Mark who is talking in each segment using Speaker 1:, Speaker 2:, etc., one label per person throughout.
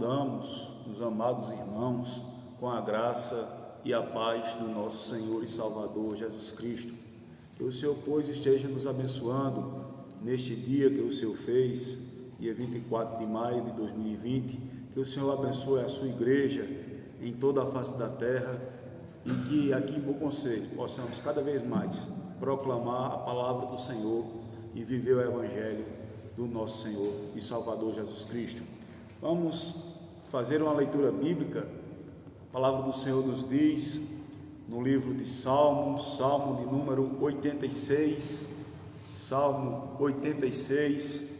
Speaker 1: saudamos os amados irmãos com a graça e a paz do nosso Senhor e Salvador Jesus Cristo. Que o Senhor, pois, esteja nos abençoando neste dia que o Senhor fez, dia 24 de maio de 2020, que o Senhor abençoe a sua igreja em toda a face da terra e que aqui em Bom Conselho possamos cada vez mais proclamar a palavra do Senhor e viver o Evangelho do nosso Senhor e Salvador Jesus Cristo. Vamos fazer uma leitura bíblica. A palavra do Senhor nos diz no livro de Salmos, Salmo de número 86, Salmo 86,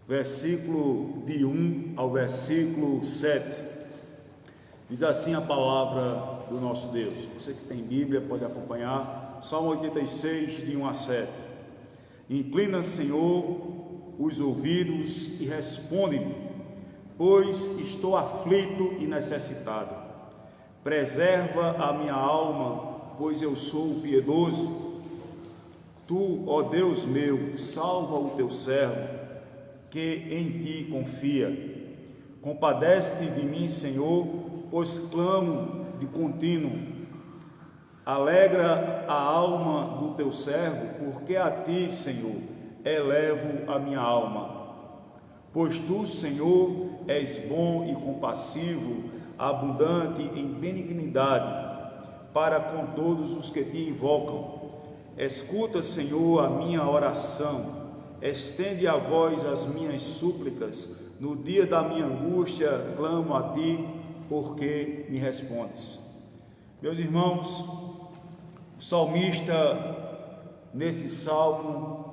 Speaker 1: versículo de 1 ao versículo 7. Diz assim a palavra do nosso Deus. Você que tem Bíblia pode acompanhar. Salmo 86, de 1 a 7. Inclina, Senhor, os ouvidos e responde-me, pois estou aflito e necessitado. Preserva a minha alma, pois eu sou piedoso. Tu, ó Deus meu, salva o teu servo, que em ti confia. Compadece-te de mim, Senhor, pois clamo de contínuo. Alegra a alma do teu servo, porque a ti, Senhor, elevo a minha alma. Pois tu, Senhor, és bom e compassivo, abundante em benignidade, para com todos os que te invocam. Escuta, Senhor, a minha oração, estende a voz as minhas súplicas. No dia da minha angústia, clamo a ti, porque me respondes. Meus irmãos, o salmista, nesse salmo,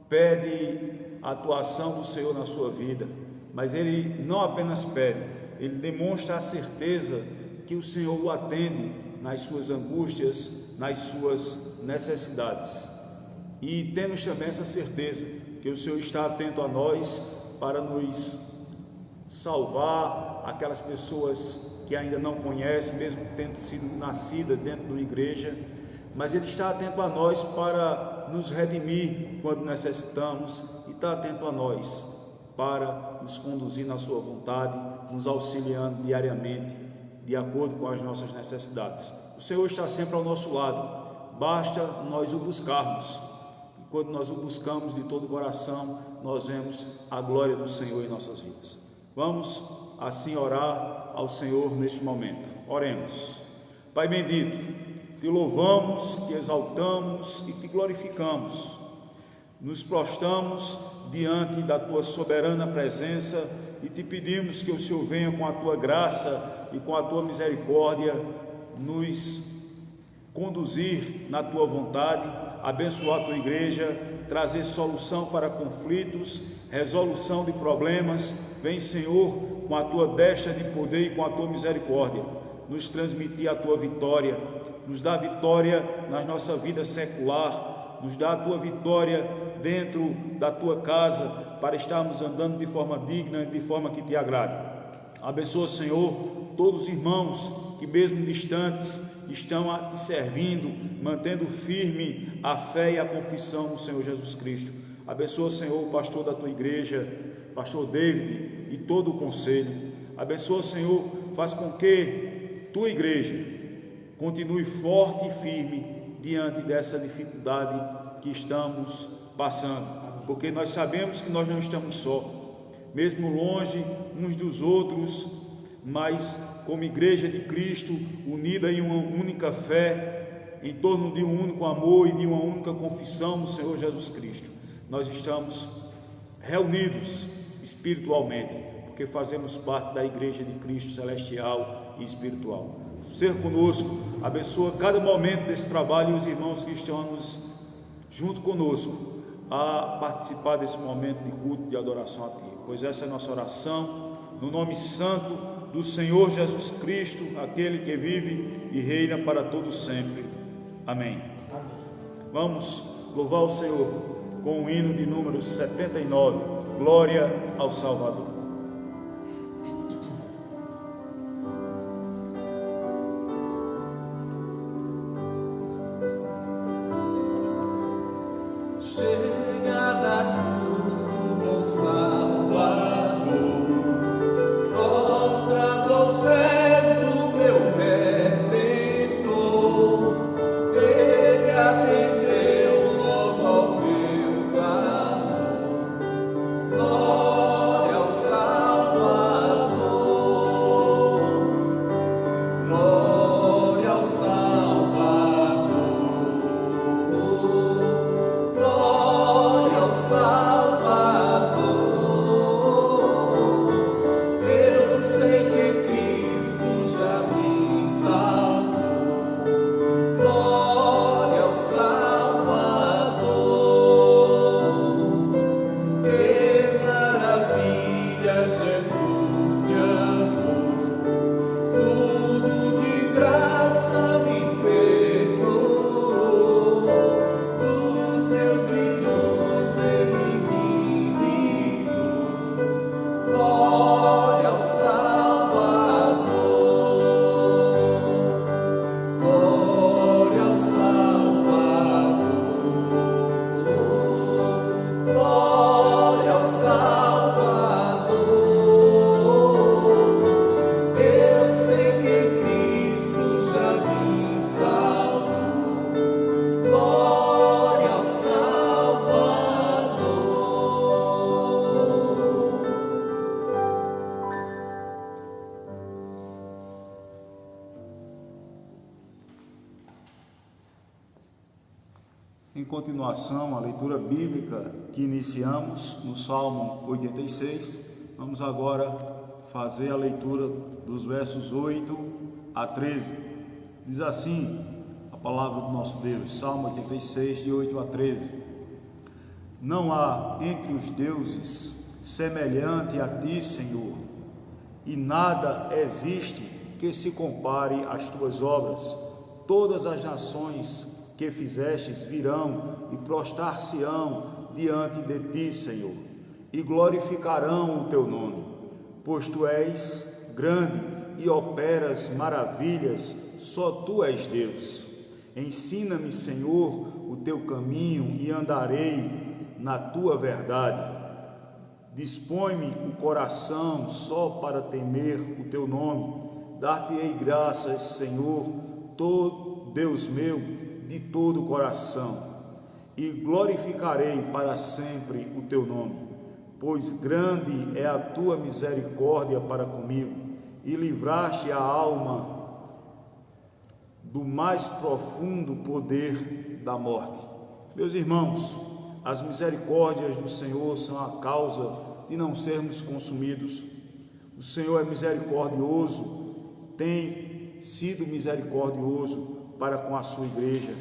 Speaker 1: pede a atuação do Senhor na sua vida, mas ele não apenas pede, ele demonstra a certeza que o Senhor o atende nas suas angústias, nas suas necessidades. E temos também essa certeza que o Senhor está atento a nós para nos salvar, aquelas pessoas que ainda não conhecem, mesmo tendo sido nascidas dentro de uma igreja, mas Ele está atento a nós para nos redimir quando necessitamos, e está atento a nós para nos conduzir na sua vontade, nos auxiliando diariamente, de acordo com as nossas necessidades. O Senhor está sempre ao nosso lado, basta nós o buscarmos, e quando nós o buscamos de todo o coração, nós vemos a glória do Senhor em nossas vidas. Vamos assim orar ao Senhor neste momento. Oremos. Pai bendito, te louvamos, te exaltamos e te glorificamos. Nos prostramos diante da tua soberana presença e te pedimos que o Senhor venha com a tua graça e com a tua misericórdia nos conduzir na tua vontade, abençoar a tua igreja, trazer solução para conflitos, resolução de problemas. Vem, Senhor, com a tua destra de poder e com a tua misericórdia, nos transmitir a tua vitória, nos dá vitória na nossa vida secular, nos dá a tua vitória dentro da tua casa, para estarmos andando de forma digna, de forma que te agrade. Abençoa, Senhor, todos os irmãos que mesmo distantes estão a te servindo, mantendo firme a fé e a confissão no Senhor Jesus Cristo. Abençoa, Senhor, o pastor da tua igreja, pastor David, e todo o conselho. Abençoa, Senhor, faz com que tua igreja continue forte e firme diante dessa dificuldade que estamos passando, porque nós sabemos que nós não estamos só, mesmo longe uns dos outros, mas como igreja de Cristo, unida em uma única fé, em torno de um único amor e de uma única confissão no Senhor Jesus Cristo, nós estamos reunidos espiritualmente, porque fazemos parte da igreja de Cristo celestial e espiritual. Ser conosco, abençoa cada momento desse trabalho e os irmãos que estão junto conosco a participar desse momento de culto, de adoração a Ti, pois essa é a nossa oração, no nome santo do Senhor Jesus Cristo, aquele que vive e reina para todo sempre. Amém. Vamos louvar o Senhor com o hino de número 79, Glória ao Salvador.
Speaker 2: Chega da cruz do bom Salvador,
Speaker 1: Em continuação, a leitura bíblica que iniciamos no Salmo 86, vamos agora fazer a leitura dos versos 8 a 13. Diz assim a palavra do nosso Deus, Salmo 86, de 8 a 13. Não há entre os deuses semelhante a ti, Senhor, e nada existe que se compare às tuas obras. Todas as nações que fizestes virão e prostrar-se-ão diante de ti, Senhor, e glorificarão o teu nome, pois tu és grande e operas maravilhas, só tu és Deus. Ensina-me, Senhor, o teu caminho e andarei na tua verdade. Dispõe-me o coração só para temer o teu nome. Dar-te-ei graças, Senhor, todo Deus meu, de todo o coração, e glorificarei para sempre o teu nome, pois grande é a tua misericórdia para comigo, e livraste a alma do mais profundo poder da morte. Meus irmãos, as misericórdias do Senhor são a causa de não sermos consumidos. O Senhor é misericordioso, tem sido misericordioso para com a sua igreja,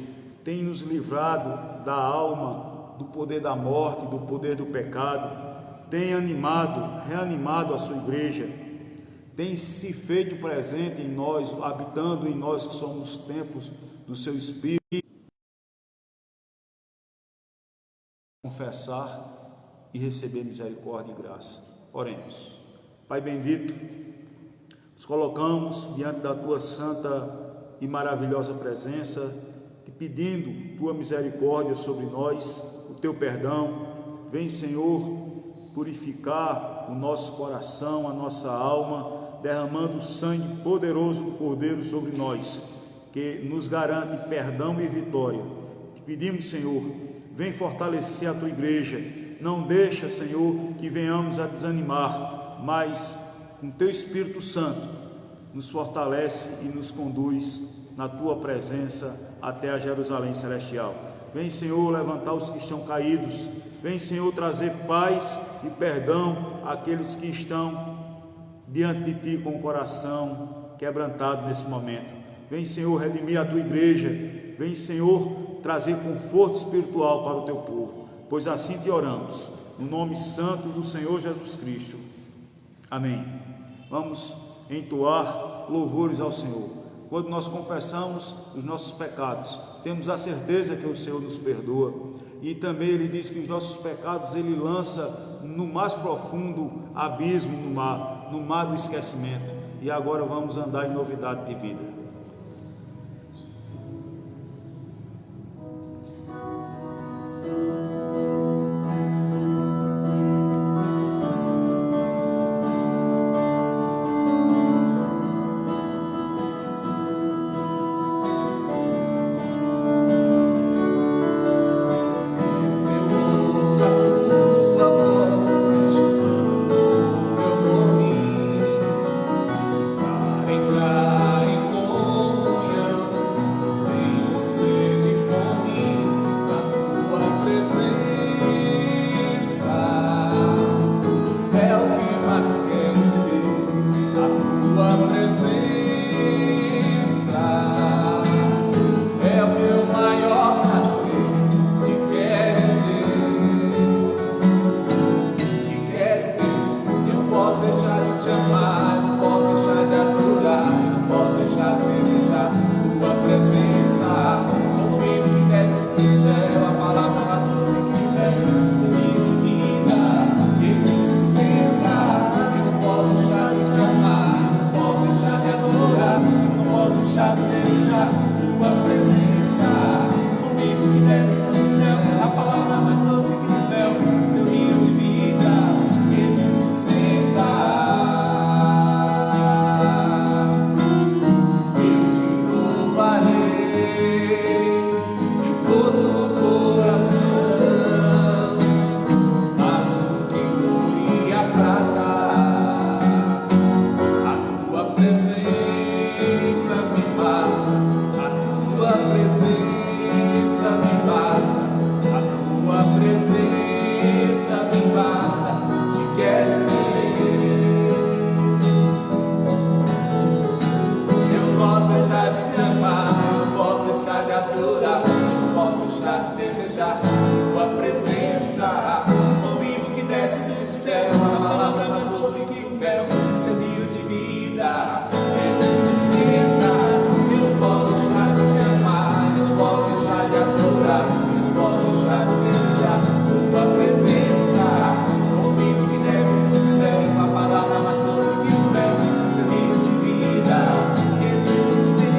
Speaker 1: tem nos livrado da alma, do poder da morte, do poder do pecado, tem reanimado a sua igreja, tem se feito presente em nós, habitando em nós que somos templos do seu Espírito. Confessar e receber misericórdia e graça. Oremos. Pai bendito, nos colocamos diante da tua santa e maravilhosa presença, te pedindo tua misericórdia sobre nós, o teu perdão. Vem, Senhor, purificar o nosso coração, a nossa alma, derramando o sangue poderoso do Cordeiro sobre nós, que nos garante perdão e vitória. Te pedimos, Senhor, vem fortalecer a tua igreja. Não deixa, Senhor, que venhamos a desanimar, mas com teu Espírito Santo nos fortalece e nos conduz na tua presença até a Jerusalém celestial. Vem, Senhor, levantar os que estão caídos. Vem, Senhor, trazer paz e perdão àqueles que estão diante de ti com o coração quebrantado nesse momento. Vem, Senhor, redimir a tua igreja. Vem, Senhor, trazer conforto espiritual para o teu povo, pois assim te oramos, no nome santo do Senhor Jesus Cristo. Amém. Vamos entoar louvores ao Senhor. Quando nós confessamos os nossos pecados, temos a certeza que o Senhor nos perdoa, e também Ele diz que os nossos pecados Ele lança no mais profundo abismo, no mar do esquecimento. E agora vamos andar em novidade de vida.
Speaker 2: presença me basta. adorar, eu posso já desejar tua presença. O vivo que desce do céu, a palavra mais doce que o mel, teu rio de vida, ele me sustenta. Eu não posso deixar de te amar, eu não posso deixar de adorar, eu não posso deixar de desejar tua presença. O vivo que desce do céu, a palavra mais doce que o mel, teu rio de vida, ele me sustenta.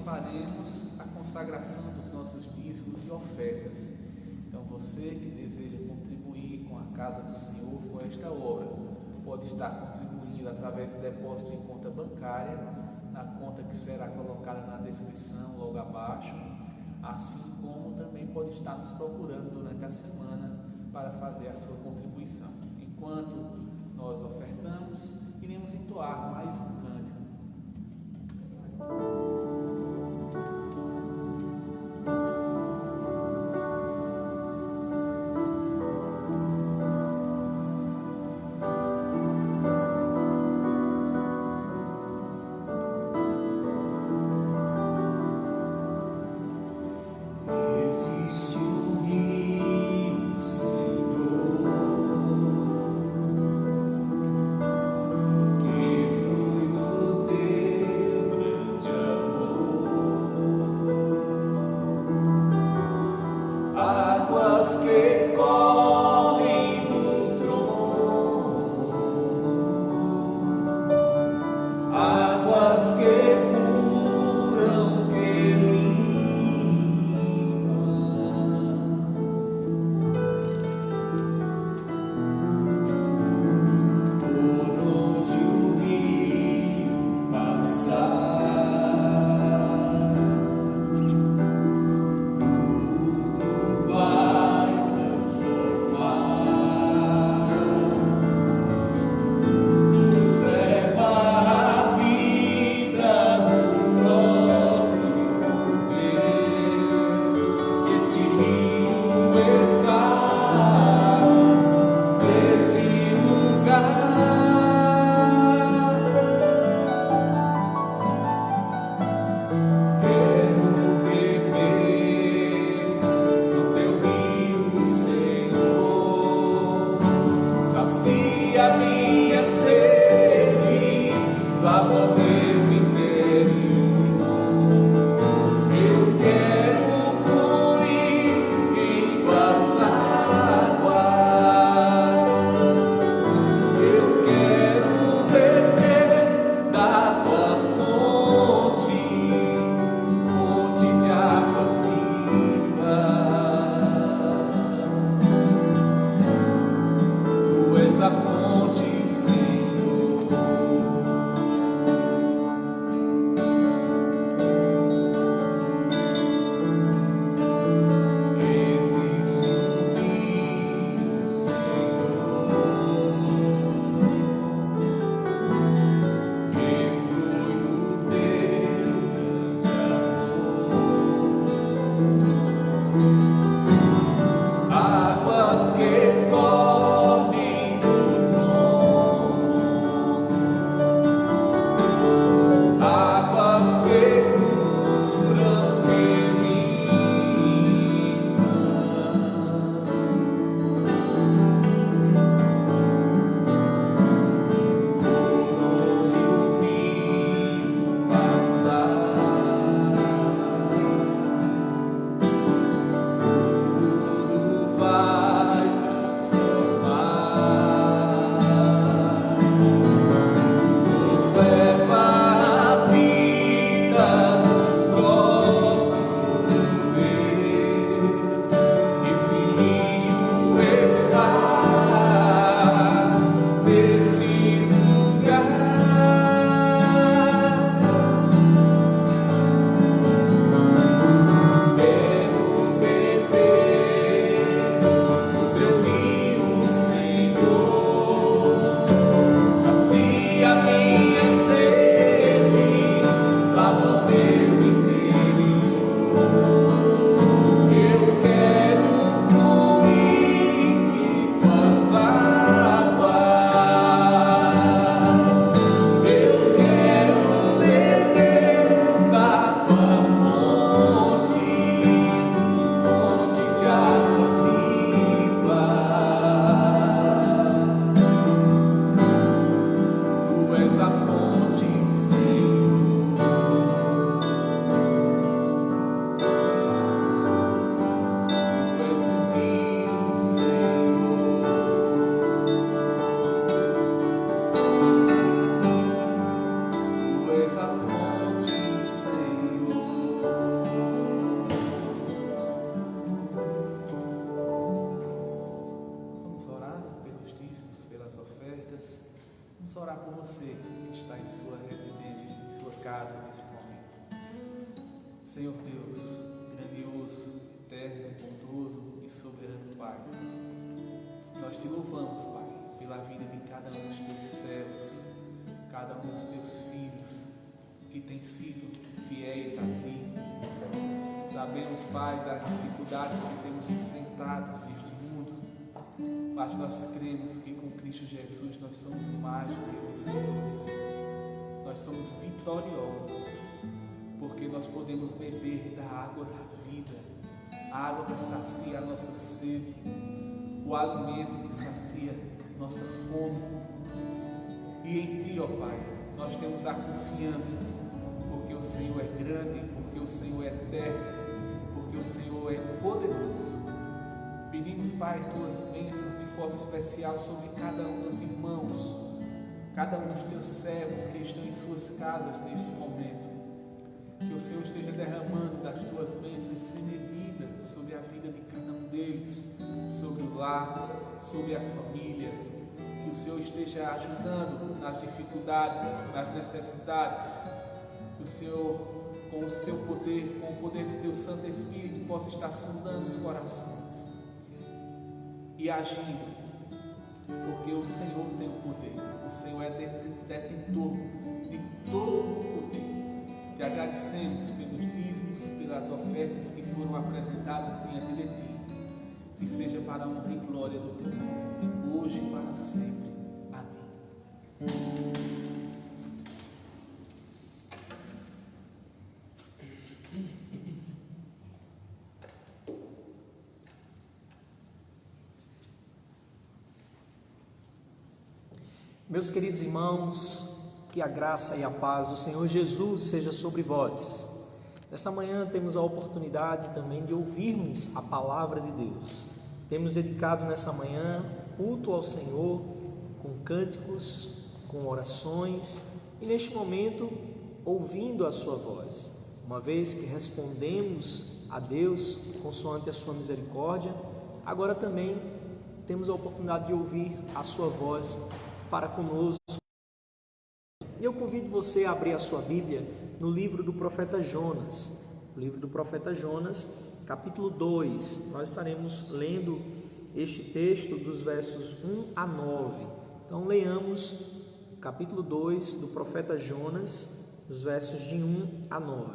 Speaker 2: Faremos a consagração dos nossos dízimos e ofertas. Então você que deseja contribuir com a casa do Senhor, com esta obra, pode estar contribuindo através de depósito em conta bancária, na conta que será colocada na descrição logo abaixo, assim como também pode estar nos procurando durante a semana para fazer a sua contribuição. Enquanto nós ofertamos, iremos entoar mais um cântico.
Speaker 3: Vai
Speaker 2: você que está em sua residência, em sua casa nesse momento. Senhor Deus, grandioso, eterno, bondoso e soberano Pai, nós te louvamos, Pai, pela vida de cada um dos teus servos, cada um dos teus filhos que têm sido fiéis a ti. Sabemos, Pai, das dificuldades que temos enfrentado neste mundo, mas nós cremos que com Cristo Jesus nós somos mais do que vencedores. Nós somos vitoriosos, porque nós podemos beber da água da vida, a água que sacia a nossa sede, o alimento que sacia nossa fome. E em Ti, ó Pai, nós temos a confiança, porque o Senhor é grande, porque o Senhor é eterno, porque o Senhor é poderoso. Pedimos, Pai, Tuas bênçãos de forma especial sobre cada um dos irmãos, cada um dos Teus servos que estão em suas casas neste momento. Que o Senhor esteja derramando das Tuas bênçãos sem medida sobre a vida de cada um deles, sobre o lar, sobre a família. Que o Senhor esteja ajudando nas dificuldades, nas necessidades. Que o Senhor, com o seu poder, com o poder do Teu Santo Espírito, possa estar sondando os corações e agindo, porque o Senhor tem o poder, o Senhor é detentor de todo o poder. Te agradecemos pelos dízimos, pelas ofertas que foram apresentadas diante de Ti, que seja para a honra e glória do Teu nome, hoje e para sempre. Amém.
Speaker 3: Meus queridos irmãos, que a graça e a paz do Senhor Jesus seja sobre vós. Nessa manhã temos a oportunidade também de ouvirmos a palavra de Deus. Temos dedicado nessa manhã culto ao Senhor com cânticos, com orações e neste momento ouvindo a sua voz. Uma vez que respondemos a Deus consoante a sua misericórdia, agora também temos a oportunidade de ouvir a sua voz para conosco. E eu convido você a abrir a sua Bíblia no livro do profeta Jonas. O livro do profeta Jonas, capítulo 2. Nós estaremos lendo este texto dos versos 1 a 9. Então leamos capítulo 2 do profeta Jonas, dos versos de 1 a 9.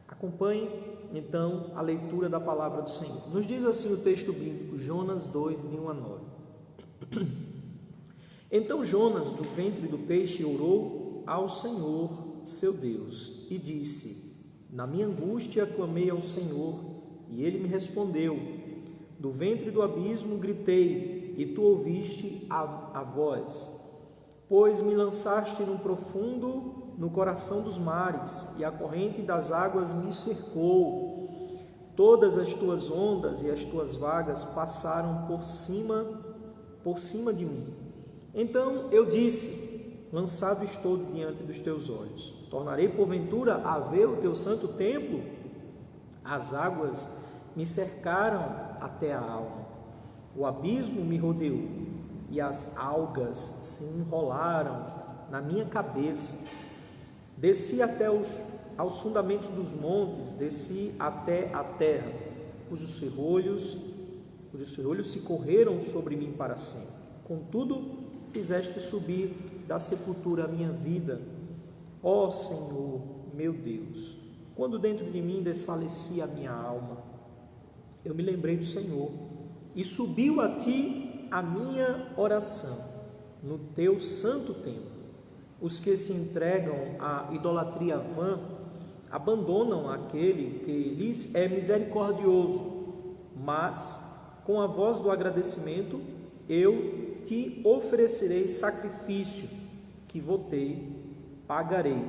Speaker 3: Acompanhe então a leitura da palavra do Senhor. Nos diz assim o texto bíblico, Jonas 2, de 1 a 9. Então Jonas, do ventre do peixe, orou ao Senhor, seu Deus, e disse: Na minha angústia clamei ao Senhor, e ele me respondeu. Do ventre do abismo gritei, e tu ouviste a voz. Pois me lançaste no profundo, no coração dos mares, e a corrente das águas me cercou. Todas as tuas ondas e as tuas vagas passaram por cima de mim. Então eu disse: lançado estou diante dos teus olhos. Tornarei porventura a ver o teu santo templo? As águas me cercaram até a alma. O abismo me rodeou e as algas se enrolaram na minha cabeça. Desci até aos fundamentos dos montes, desci até a terra, cujos ferrolhos se correram sobre mim para sempre. Contudo, fizeste subir da sepultura a minha vida, ó Senhor, meu Deus. Quando dentro de mim desfalecia a minha alma, eu me lembrei do Senhor, e subiu a Ti a minha oração, no Teu santo templo. Os que se entregam à idolatria vã, abandonam aquele que lhes é misericordioso, mas, com a voz do agradecimento, eu te oferecerei sacrifício, que votei, pagarei.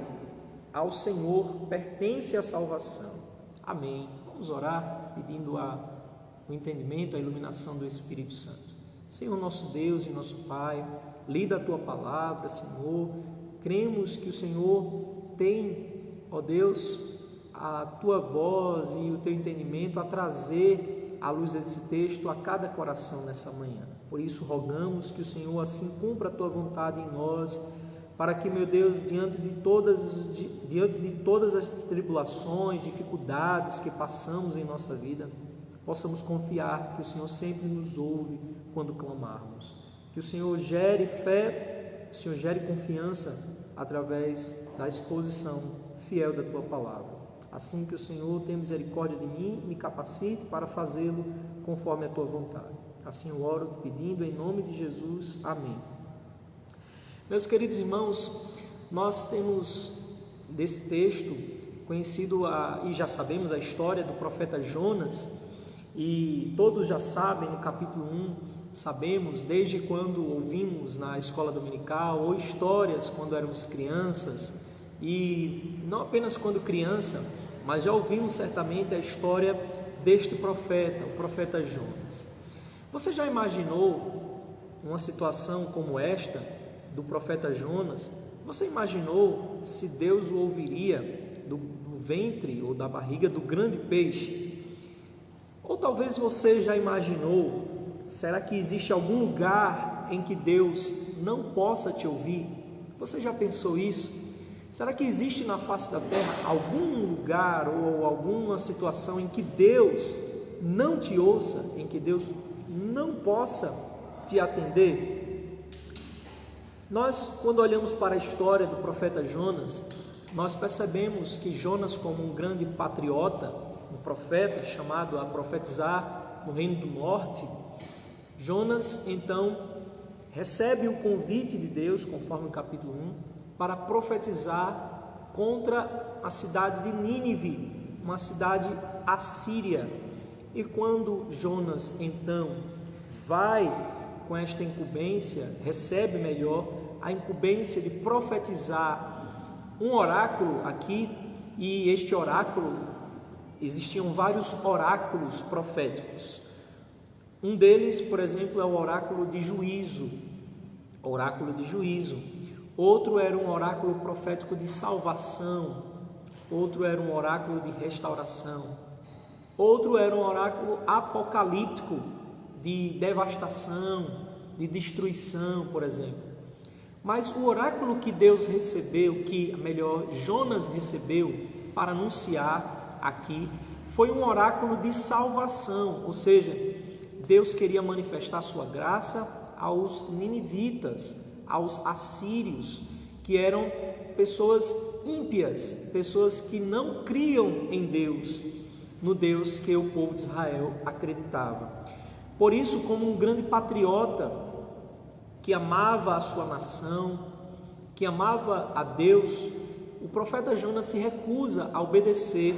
Speaker 3: Ao Senhor pertence a salvação. Amém. Vamos orar pedindo o entendimento, a iluminação do Espírito Santo. Senhor nosso Deus e nosso Pai, lida a Tua palavra, Senhor. Cremos que o Senhor tem, ó Deus, a Tua voz e o Teu entendimento a trazer à luz desse texto a cada coração nessa manhã. Por isso rogamos que o Senhor assim cumpra a Tua vontade em nós, para que, meu Deus, diante de todas as tribulações, dificuldades que passamos em nossa vida, possamos confiar que o Senhor sempre nos ouve quando clamarmos. Que o Senhor gere fé, que o Senhor gere confiança através da exposição fiel da Tua Palavra. Assim que o Senhor tenha misericórdia de mim, me capacite para fazê-lo conforme a Tua vontade. Assim eu oro pedindo em nome de Jesus. Amém. Meus queridos irmãos, nós temos desse texto conhecido e já sabemos a história do profeta Jonas, e todos já sabem, no capítulo 1, sabemos desde quando ouvimos na escola dominical, ou histórias quando éramos crianças, e não apenas quando criança, mas já ouvimos certamente a história deste profeta, o profeta Jonas. Você já imaginou uma situação como esta, do profeta Jonas? Você imaginou se Deus o ouviria do ventre ou da barriga do grande peixe? Ou talvez você já imaginou, será que existe algum lugar em que Deus não possa te ouvir? Você já pensou isso? Será que existe na face da terra algum lugar ou alguma situação em que Deus não te ouça, em que Deus não possa te atender? Nós, quando olhamos para a história do profeta Jonas, nós percebemos que Jonas, como um grande patriota, um profeta chamado a profetizar no reino do norte, Jonas então recebe o convite de Deus, conforme o capítulo 1, para profetizar contra a cidade de Nínive, uma cidade assíria. E quando Jonas então vai com esta incumbência, recebe melhor a incumbência de profetizar um oráculo aqui, e este oráculo, existiam vários oráculos proféticos. Um deles, por exemplo, é o oráculo de juízo, Outro era um oráculo profético de salvação, outro era um oráculo de restauração, outro era um oráculo apocalíptico, de devastação, de destruição, por exemplo. Mas o oráculo que Deus recebeu, Jonas recebeu para anunciar aqui, foi um oráculo de salvação, ou seja, Deus queria manifestar sua graça aos ninivitas, aos assírios, que eram pessoas ímpias, pessoas que não criam em Deus, no Deus que o povo de Israel acreditava. Por isso, como um grande patriota que amava a sua nação, que amava a Deus, o profeta Jonas se recusa a obedecer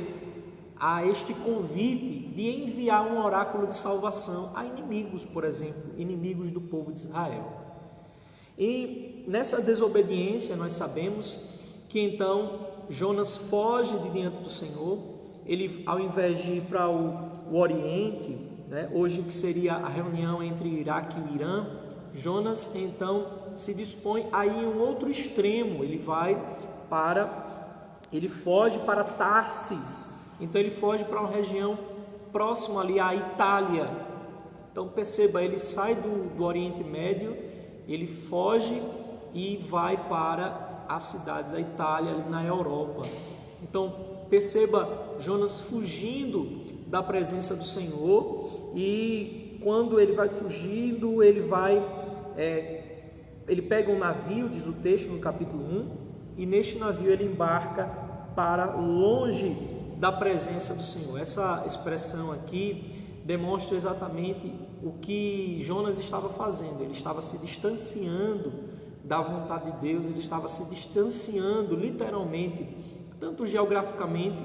Speaker 3: a este convite de enviar um oráculo de salvação a inimigos, por exemplo, inimigos do povo de Israel. E nessa desobediência nós sabemos que então Jonas foge de diante do Senhor. Ele, ao invés de ir para o Oriente, hoje que seria a reunião entre o Iraque e o Irã, Jonas então se dispõe a ir em um outro extremo. Ele foge para Tarsis. Então ele foge para uma região próxima ali à Itália. Então perceba, ele sai do Oriente Médio, ele foge e vai para a cidade da Itália, ali na Europa. Então perceba Jonas fugindo da presença do Senhor. E quando ele vai fugindo, ele pega um navio, diz o texto no capítulo 1, e neste navio ele embarca para longe da presença do Senhor. Essa expressão aqui demonstra exatamente o que Jonas estava fazendo. Ele estava se distanciando da vontade de Deus, ele estava se distanciando literalmente, tanto geograficamente,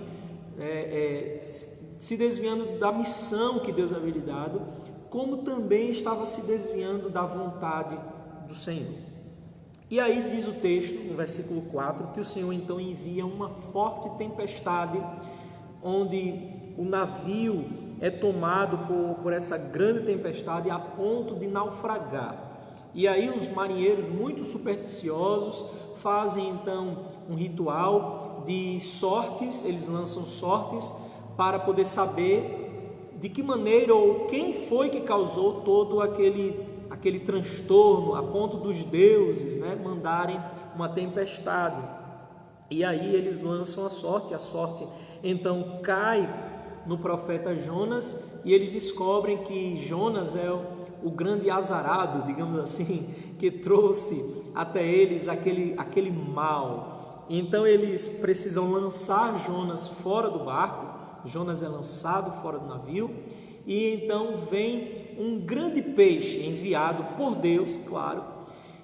Speaker 3: se desviando da missão que Deus havia lhe dado, como também estava se desviando da vontade do Senhor. E aí diz o texto, no versículo 4, que o Senhor então envia uma forte tempestade, onde o navio é tomado por essa grande tempestade a ponto de naufragar. E aí os marinheiros, muito supersticiosos, fazem então um ritual de sortes, eles lançam sortes para poder saber de que maneira ou quem foi que causou todo aquele aquele transtorno a ponto dos deuses, né, mandarem uma tempestade. E aí eles lançam a sorte então cai no profeta Jonas, e eles descobrem que Jonas é o grande azarado, digamos assim, que trouxe até eles aquele mal. Então eles precisam lançar Jonas fora do barco. Jonas é lançado fora do navio, e então vem um grande peixe enviado por Deus, claro,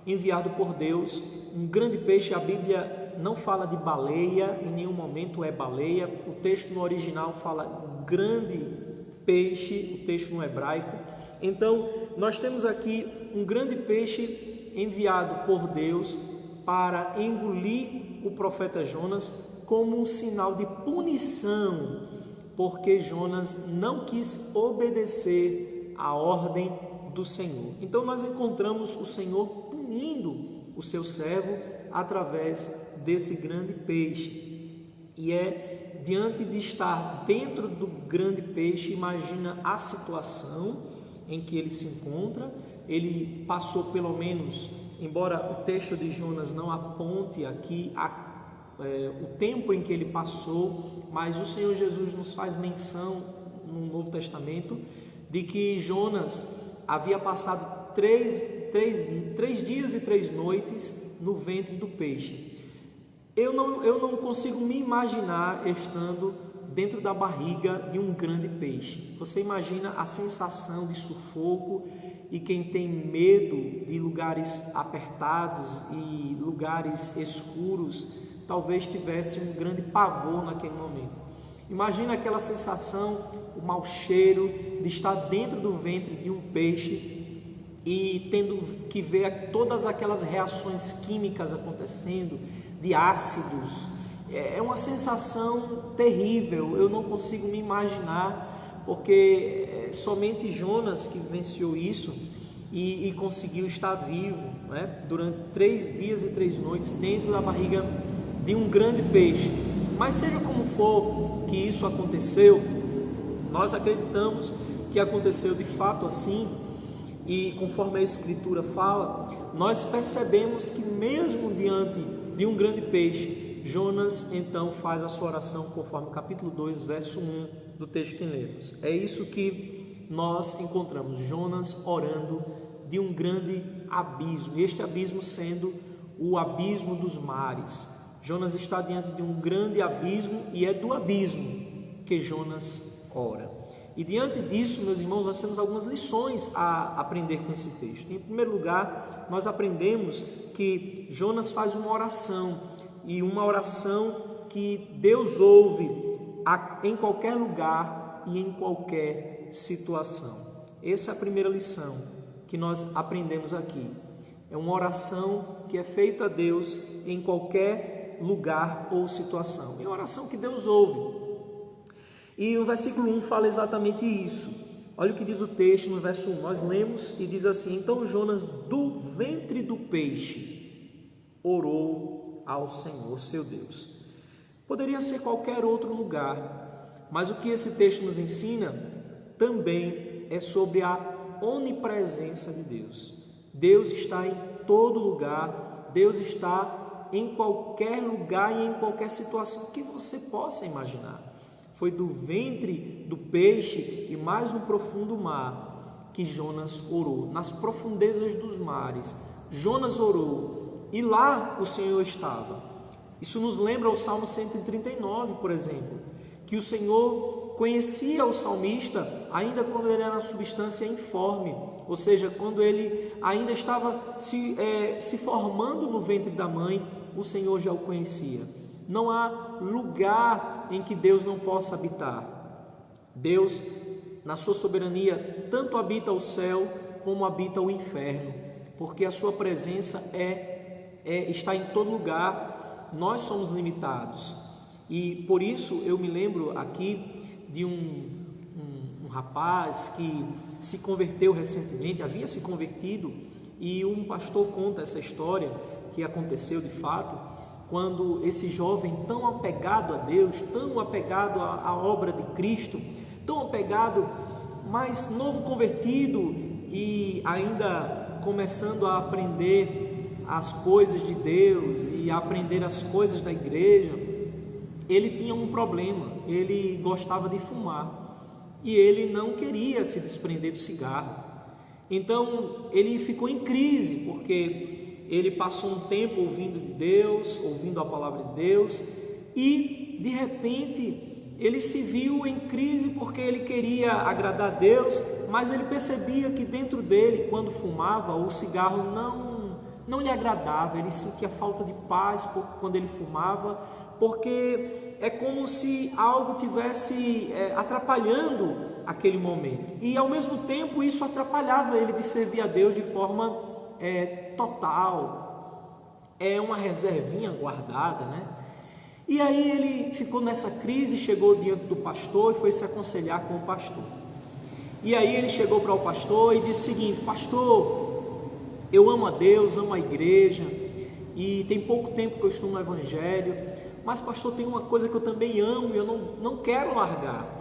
Speaker 3: enviado por Deus, um grande peixe. A Bíblia não fala de baleia, em nenhum momento é baleia. O texto no original fala grande peixe, o texto no hebraico. Então nós temos aqui um grande peixe enviado por Deus para engolir o profeta Jonas como um sinal de punição, porque Jonas não quis obedecer à ordem do Senhor. Então nós encontramos o Senhor punindo o seu servo através desse grande peixe. E é diante de estar dentro do grande peixe, imagina a situação em que ele se encontra. Ele passou pelo menos, embora o texto de Jonas não aponte aqui o tempo em que ele passou, mas o Senhor Jesus nos faz menção no Novo Testamento de que Jonas havia passado três dias e 3 noites no ventre do peixe. Eu não consigo me imaginar estando dentro da barriga de um grande peixe. Você imagina a sensação de sufoco, e quem tem medo de lugares apertados e lugares escuros talvez tivesse um grande pavor naquele momento. Imagina aquela sensação, o mau cheiro de estar dentro do ventre de um peixe e tendo que ver todas aquelas reações químicas acontecendo, de ácidos. É uma sensação terrível, eu não consigo me imaginar, porque somente Jonas que vivenciou isso e conseguiu estar vivo, né, durante 3 dias e 3 noites dentro da barriga de um grande peixe. Mas seja como for que isso aconteceu, nós acreditamos que aconteceu de fato assim, e conforme a Escritura fala, nós percebemos que mesmo diante de um grande peixe, Jonas então faz a sua oração conforme o capítulo 2, verso 1 do texto que lemos. É isso que nós encontramos, Jonas orando de um grande abismo, este abismo sendo o abismo dos mares. Jonas está diante de um grande abismo, e é do abismo que Jonas ora. E diante disso, meus irmãos, nós temos algumas lições a aprender com esse texto. Em primeiro lugar, nós aprendemos que Jonas faz uma oração, e uma oração que Deus ouve em qualquer lugar e em qualquer situação. Essa é a primeira lição que nós aprendemos aqui. É uma oração que é feita a Deus em qualquer lugar ou situação. É uma oração que Deus ouve. E o versículo 1 fala exatamente isso. Olha o que diz o texto no verso 1. Nós lemos e diz assim: então Jonas, do ventre do peixe, orou ao Senhor seu Deus. Poderia ser qualquer outro lugar, mas o que esse texto nos ensina também é sobre a onipresença de Deus. Deus está em todo lugar, Deus está em qualquer lugar e em qualquer situação que você possa imaginar. Foi do ventre do peixe e mais no profundo mar que Jonas orou, nas profundezas dos mares. Jonas orou e lá o Senhor estava. Isso nos lembra o Salmo 139, por exemplo, que o Senhor conhecia o salmista ainda quando ele era na substância informe, ou seja, quando ele ainda estava se formando no ventre da mãe, o Senhor já o conhecia. Não há lugar em que Deus não possa habitar. Deus, na sua soberania, tanto habita o céu como habita o inferno, porque a sua presença está em todo lugar. Nós somos limitados. E por isso eu me lembro aqui de um rapaz que se converteu recentemente, havia se convertido, e um pastor conta essa história que aconteceu de fato, quando esse jovem tão apegado a Deus, tão apegado à obra de Cristo, tão apegado, mas novo convertido, e ainda começando a aprender as coisas de Deus e a aprender as coisas da igreja, ele tinha um problema. Ele gostava de fumar e ele não queria se desprender do cigarro. Então ele ficou em crise, porque ele passou um tempo ouvindo de Deus, ouvindo a palavra de Deus, e de repente ele se viu em crise porque ele queria agradar a Deus, mas ele percebia que dentro dele, quando fumava, o cigarro não lhe agradava. Ele sentia falta de paz quando ele fumava, porque é como se algo tivesse atrapalhando aquele momento, e ao mesmo tempo isso atrapalhava ele de servir a Deus de forma total. É uma reservinha guardada, né? E aí ele ficou nessa crise, chegou diante do pastor e foi se aconselhar com o pastor. E aí ele chegou para o pastor e disse o seguinte: pastor, eu amo a Deus, amo a igreja, e tem pouco tempo que eu estou no evangelho, mas pastor, tem uma coisa que eu também amo e eu não quero largar.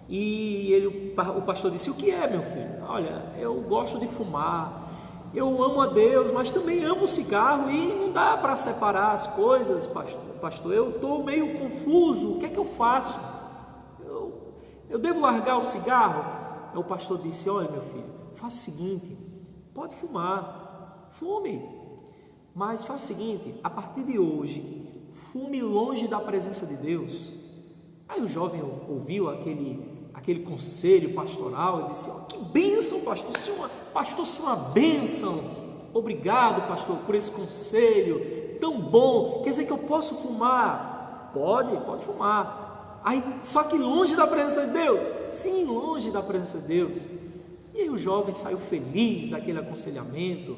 Speaker 3: E o pastor disse: o que é, meu filho? Olha, eu gosto de fumar, eu amo a Deus, mas também amo o cigarro, e não dá para separar as coisas, pastor, eu estou meio confuso, o que é que eu faço? Eu devo largar o cigarro? Aí o pastor disse: olha, meu filho, faça o seguinte, pode fumar, fume, mas faça o seguinte, a partir de hoje, fume longe da presença de Deus. Aí o jovem ouviu aquele conselho pastoral e disse: oh, que bênção, pastor, sua uma bênção, obrigado, pastor, por esse conselho tão bom. Quer dizer que eu posso fumar? Pode fumar. Aí, só que longe da presença de Deus? Sim, longe da presença de Deus. E aí o jovem saiu feliz daquele aconselhamento,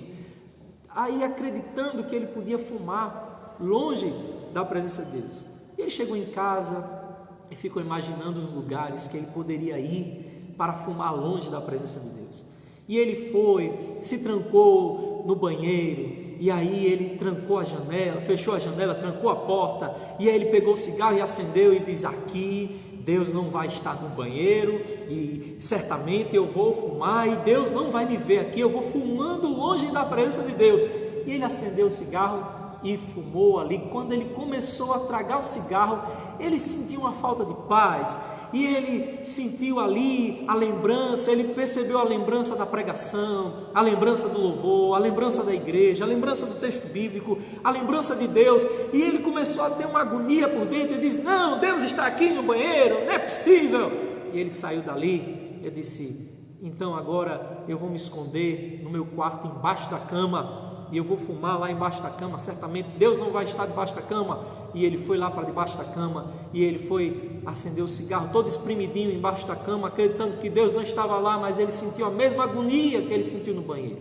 Speaker 3: aí acreditando que ele podia fumar longe da presença de Deus. E ele chegou em casa e ficou imaginando os lugares que ele poderia ir para fumar longe da presença de Deus. E ele foi, se trancou no banheiro, e aí ele trancou a janela, fechou a janela, trancou a porta, e aí ele pegou o cigarro e acendeu e diz: aqui Deus não vai estar no banheiro, e certamente eu vou fumar, e Deus não vai me ver aqui, eu vou fumando longe da presença de Deus. E ele acendeu o cigarro e fumou ali. Quando ele começou a tragar o cigarro, ele sentiu uma falta de paz, e ele sentiu ali a lembrança, ele percebeu a lembrança da pregação, a lembrança do louvor, a lembrança da igreja, a lembrança do texto bíblico, a lembrança de Deus, e ele começou a ter uma agonia por dentro. Ele disse: não, Deus está aqui no banheiro, não é possível. E ele saiu dali. Eu disse: então agora eu vou me esconder no meu quarto, embaixo da cama, e eu vou fumar lá embaixo da cama, certamente Deus não vai estar debaixo da cama. E ele foi lá para debaixo da cama, e ele foi acender o cigarro todo espremidinho embaixo da cama, acreditando que Deus não estava lá, mas ele sentiu a mesma agonia que ele sentiu no banheiro.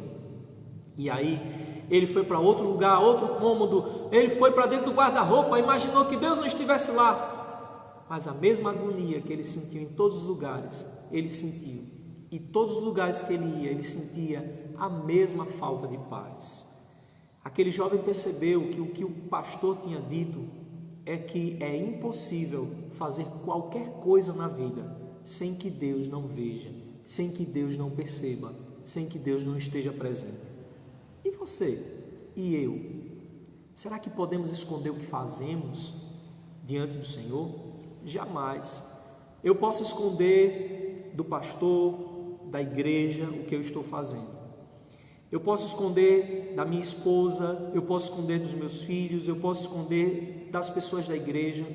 Speaker 3: E aí ele foi para outro lugar, outro cômodo, ele foi para dentro do guarda-roupa, imaginou que Deus não estivesse lá, mas a mesma agonia que ele sentiu em todos os lugares, ele sentiu, e todos os lugares que ele ia, ele sentia a mesma falta de paz. Aquele jovem percebeu que o que o pastor tinha dito é que é impossível fazer qualquer coisa na vida sem que Deus não veja, sem que Deus não perceba, sem que Deus não esteja presente. E você? E eu? Será que podemos esconder o que fazemos diante do Senhor? Jamais. Eu posso esconder do pastor, da igreja, o que eu estou fazendo. Eu posso esconder da minha esposa, eu posso esconder dos meus filhos, eu posso esconder das pessoas da igreja,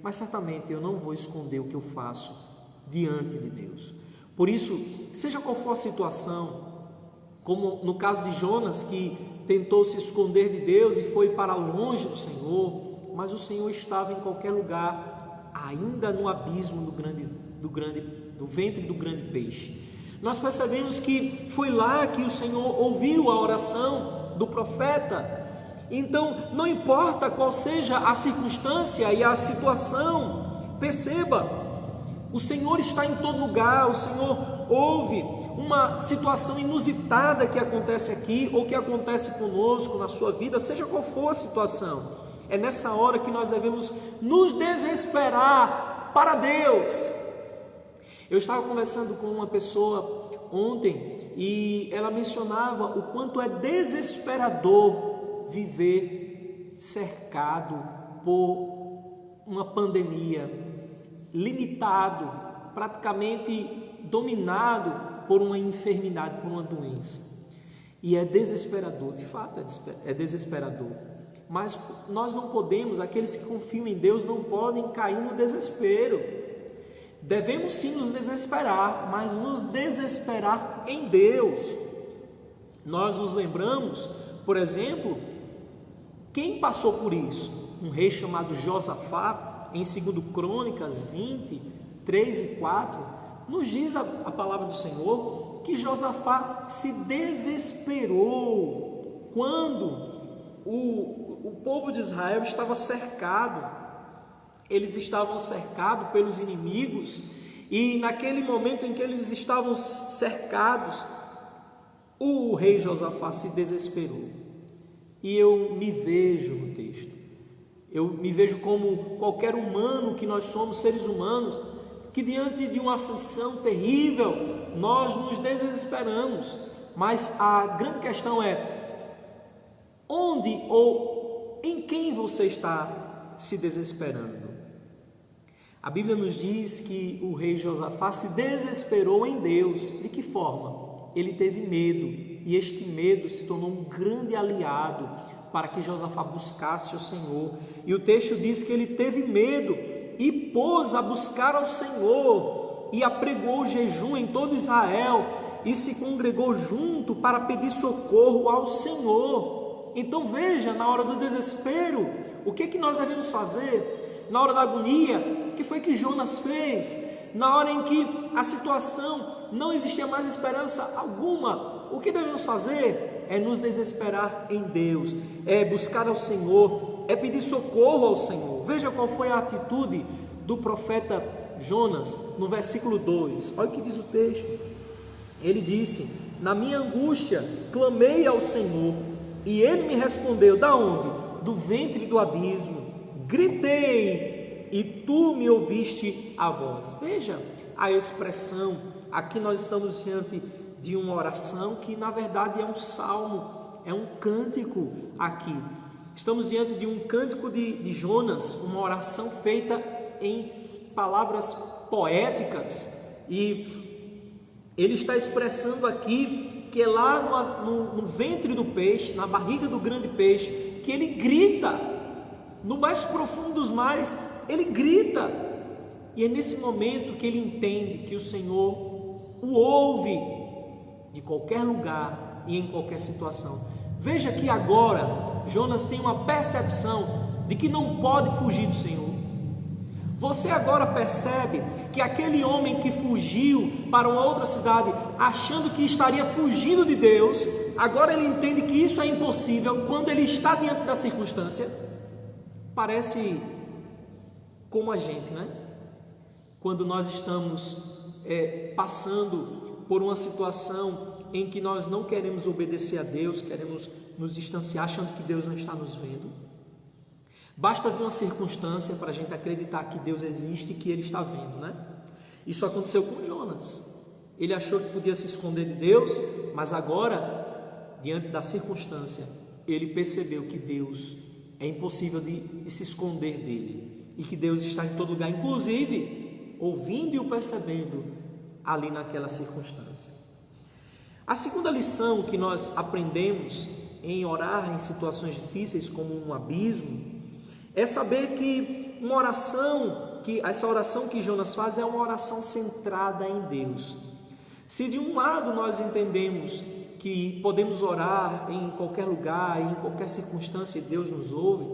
Speaker 3: mas certamente eu não vou esconder o que eu faço diante de Deus. Por isso, seja qual for a situação, como no caso de Jonas, que tentou se esconder de Deus e foi para longe do Senhor, mas o Senhor estava em qualquer lugar, ainda no abismo do ventre do grande peixe. Nós percebemos que foi lá que o Senhor ouviu a oração do profeta. Então, não importa qual seja a circunstância e a situação, perceba, o Senhor está em todo lugar. O Senhor ouve uma situação inusitada que acontece aqui ou que acontece conosco na sua vida, seja qual for a situação. É nessa hora que nós devemos nos desesperar para Deus. Eu estava conversando com uma pessoa ontem e ela mencionava o quanto é desesperador viver cercado por uma pandemia, limitado, praticamente dominado por uma enfermidade, por uma doença. E é desesperador, de fato é desesperador. Mas nós não podemos, aqueles que confiam em Deus não podem cair no desespero. Devemos sim nos desesperar, mas nos desesperar em Deus. Nós nos lembramos, por exemplo, quem passou por isso? Um rei chamado Josafá, em 2 Crônicas 20, 3 e 4, nos diz a palavra do Senhor que Josafá se desesperou quando o povo de Israel estava cercado. Eles estavam cercados pelos inimigos e naquele momento em que eles estavam cercados, o rei Josafá se desesperou. E eu me vejo no texto, eu me vejo como qualquer humano que nós somos, seres humanos, que diante de uma aflição terrível, nós nos desesperamos. Mas a grande questão é, onde ou em quem você está se desesperando? A Bíblia nos diz que o rei Josafá se desesperou em Deus. De que forma? Ele teve medo, e este medo se tornou um grande aliado para que Josafá buscasse o Senhor. E o texto diz que ele teve medo e pôs a buscar ao Senhor, e apregou o jejum em todo Israel, e se congregou junto para pedir socorro ao Senhor. Então veja, na hora do desespero, o que nós devemos fazer? Na hora da agonia, o que foi que Jonas fez? Na hora em que a situação não existia mais esperança alguma, o que devemos fazer? É nos desesperar em Deus, é buscar ao Senhor, é pedir socorro ao Senhor. Veja qual foi a atitude do profeta Jonas no versículo 2. Olha o que diz o texto. Ele disse: na minha angústia clamei ao Senhor, e Ele me respondeu. Da onde? Do ventre do abismo. Gritei e tu me ouviste a voz. Veja a expressão. Aqui nós estamos diante de uma oração que na verdade é um salmo, é um cântico aqui. Estamos diante de um cântico de Jonas, uma oração feita em palavras poéticas, e ele está expressando aqui que é lá no ventre do peixe, na barriga do grande peixe, que ele grita. No mais profundo dos mares, ele grita, e é nesse momento que ele entende que o Senhor o ouve de qualquer lugar e em qualquer situação. Veja que agora Jonas tem uma percepção de que não pode fugir do Senhor. Você agora percebe que aquele homem que fugiu para uma outra cidade, achando que estaria fugindo de Deus, agora ele entende que isso é impossível quando ele está diante da circunstância. Parece como a gente, né? Quando nós estamos passando por uma situação em que nós não queremos obedecer a Deus, queremos nos distanciar, achando que Deus não está nos vendo. Basta vir uma circunstância para a gente acreditar que Deus existe e que Ele está vendo, né? Isso aconteceu com Jonas. Ele achou que podia se esconder de Deus, mas agora, diante da circunstância, ele percebeu que Deus é impossível de se esconder dele, e que Deus está em todo lugar, inclusive ouvindo e o percebendo ali naquela circunstância. A segunda lição que nós aprendemos em orar em situações difíceis, como um abismo, é saber que essa oração que Jonas faz é uma oração centrada em Deus. Se de um lado nós entendemos que podemos orar em qualquer lugar, em qualquer circunstância, e Deus nos ouve,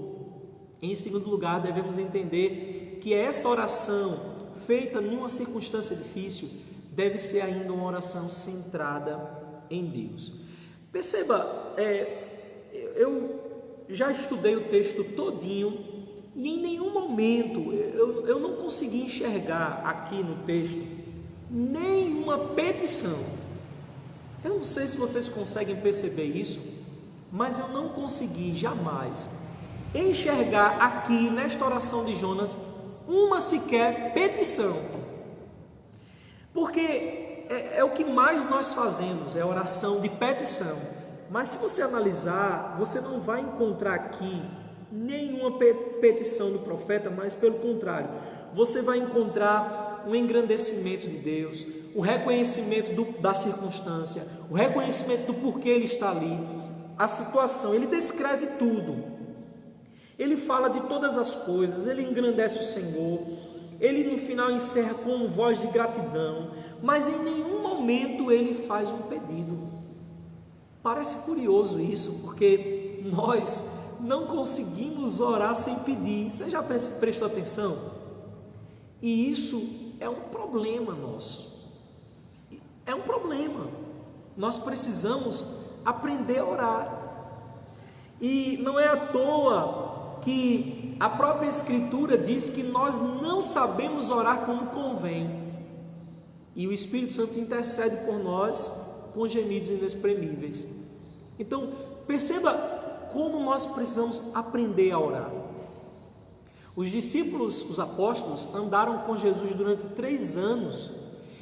Speaker 3: em segundo lugar devemos entender que esta oração feita numa circunstância difícil deve ser ainda uma oração centrada em Deus. Perceba, eu já estudei o texto todinho e em nenhum momento eu não consegui enxergar aqui no texto nenhuma petição. Eu não sei se vocês conseguem perceber isso, mas eu não consegui jamais enxergar aqui nesta oração de Jonas uma sequer petição. Porque é o que mais nós fazemos, é oração de petição. Mas se você analisar, você não vai encontrar aqui nenhuma petição do profeta, mas pelo contrário, você vai encontrar um engrandecimento de Deus, o reconhecimento da circunstância, o reconhecimento do porquê ele está ali, a situação. Ele descreve tudo, ele fala de todas as coisas, ele engrandece o Senhor, ele no final encerra com voz de gratidão, mas em nenhum momento ele faz um pedido. Parece curioso isso, porque nós não conseguimos orar sem pedir. Você já prestou atenção? E isso é um problema nosso. É um problema. Nós precisamos aprender a orar. E não é à toa que a própria Escritura diz que nós não sabemos orar como convém. E o Espírito Santo intercede por nós com gemidos inexprimíveis. Então, perceba como nós precisamos aprender a orar. Os discípulos, os apóstolos, andaram com Jesus durante 3 anos.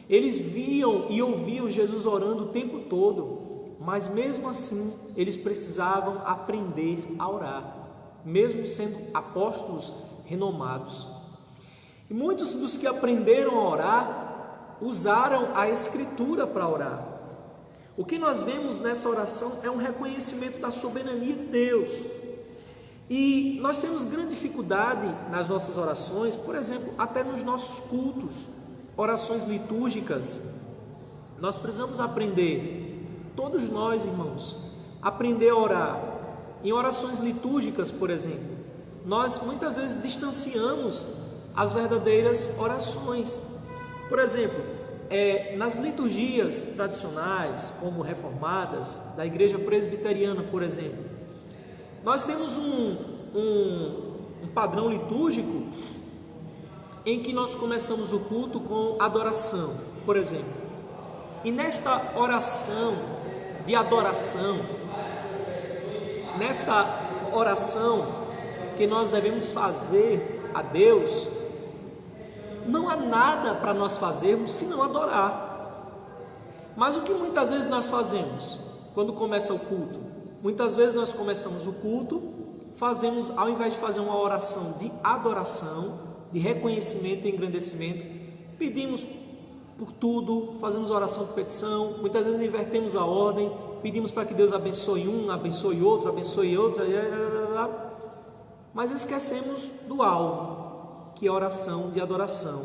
Speaker 3: Eles viam e ouviam Jesus orando o tempo todo, mas mesmo assim, eles precisavam aprender a orar, mesmo sendo apóstolos renomados. E muitos dos que aprenderam a orar, usaram a Escritura para orar. O que nós vemos nessa oração é um reconhecimento da soberania de Deus. E nós temos grande dificuldade nas nossas orações, por exemplo, até nos nossos cultos, orações litúrgicas. Nós precisamos aprender, todos nós, irmãos, aprender a orar. Em orações litúrgicas, por exemplo, nós muitas vezes distanciamos as verdadeiras orações. Por exemplo, nas liturgias tradicionais, como reformadas, da igreja presbiteriana, por exemplo, nós temos um padrão litúrgico em que nós começamos o culto com adoração, por exemplo. E nesta oração de adoração, nesta oração que nós devemos fazer a Deus, não há nada para nós fazermos senão adorar. Mas o que muitas vezes nós fazemos quando começa o culto? Muitas vezes nós começamos o culto, fazemos, ao invés de fazer uma oração de adoração, de reconhecimento e engrandecimento, pedimos por tudo, fazemos oração de petição, muitas vezes invertemos a ordem, pedimos para que Deus abençoe um, abençoe outro, mas esquecemos do alvo, que é a oração de adoração,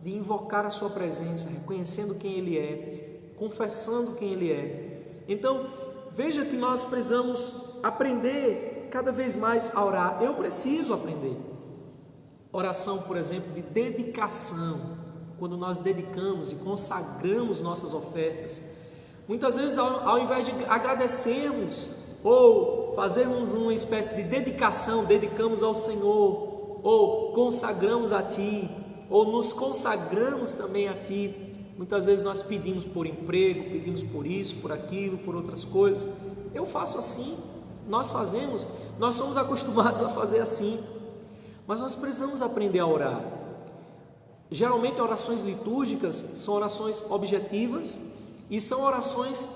Speaker 3: de invocar a sua presença, reconhecendo quem Ele é, confessando quem Ele é. Então, veja que nós precisamos aprender cada vez mais a orar. Eu preciso aprender. Oração, por exemplo, de dedicação, quando nós dedicamos e consagramos nossas ofertas. Muitas vezes, ao invés de agradecermos ou fazermos uma espécie de dedicação, dedicamos ao Senhor, ou consagramos a Ti, ou nos consagramos também a Ti. Muitas vezes nós pedimos por emprego, pedimos por isso, por aquilo, por outras coisas. Eu faço assim, nós fazemos, nós somos acostumados a fazer assim, mas nós precisamos aprender a orar. Geralmente orações litúrgicas são orações objetivas e são orações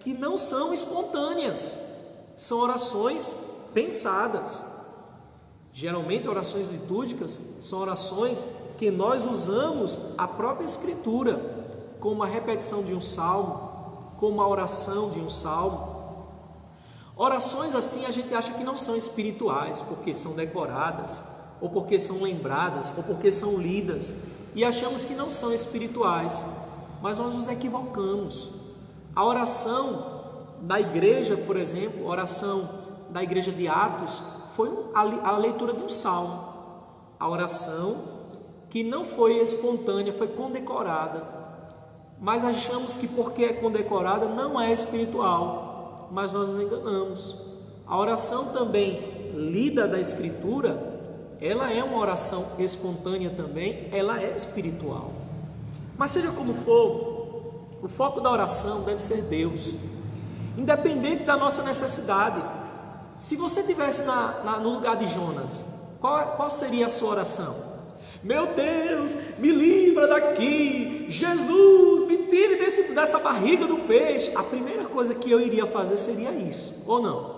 Speaker 3: que não são espontâneas, são orações pensadas. Geralmente orações litúrgicas são orações que nós usamos a própria Escritura, como a repetição de um salmo, como a oração de um salmo. Orações assim a gente acha que não são espirituais, porque são decoradas, ou porque são lembradas, ou porque são lidas, e achamos que não são espirituais, mas nós nos equivocamos. A oração da igreja, por exemplo, a oração da igreja de Atos, foi a leitura de um salmo. A oração que não foi espontânea, foi condecorada, mas achamos que porque é condecorada não é espiritual, mas nós nos enganamos. A oração também lida da Escritura, ela é uma oração espontânea também, ela é espiritual. Mas seja como for, o foco da oração deve ser Deus, independente da nossa necessidade. Se você estivesse no lugar de Jonas, qual seria a sua oração? Meu Deus, me livra daqui, Jesus, me tire dessa barriga do peixe. A primeira coisa que eu iria fazer seria isso, ou não?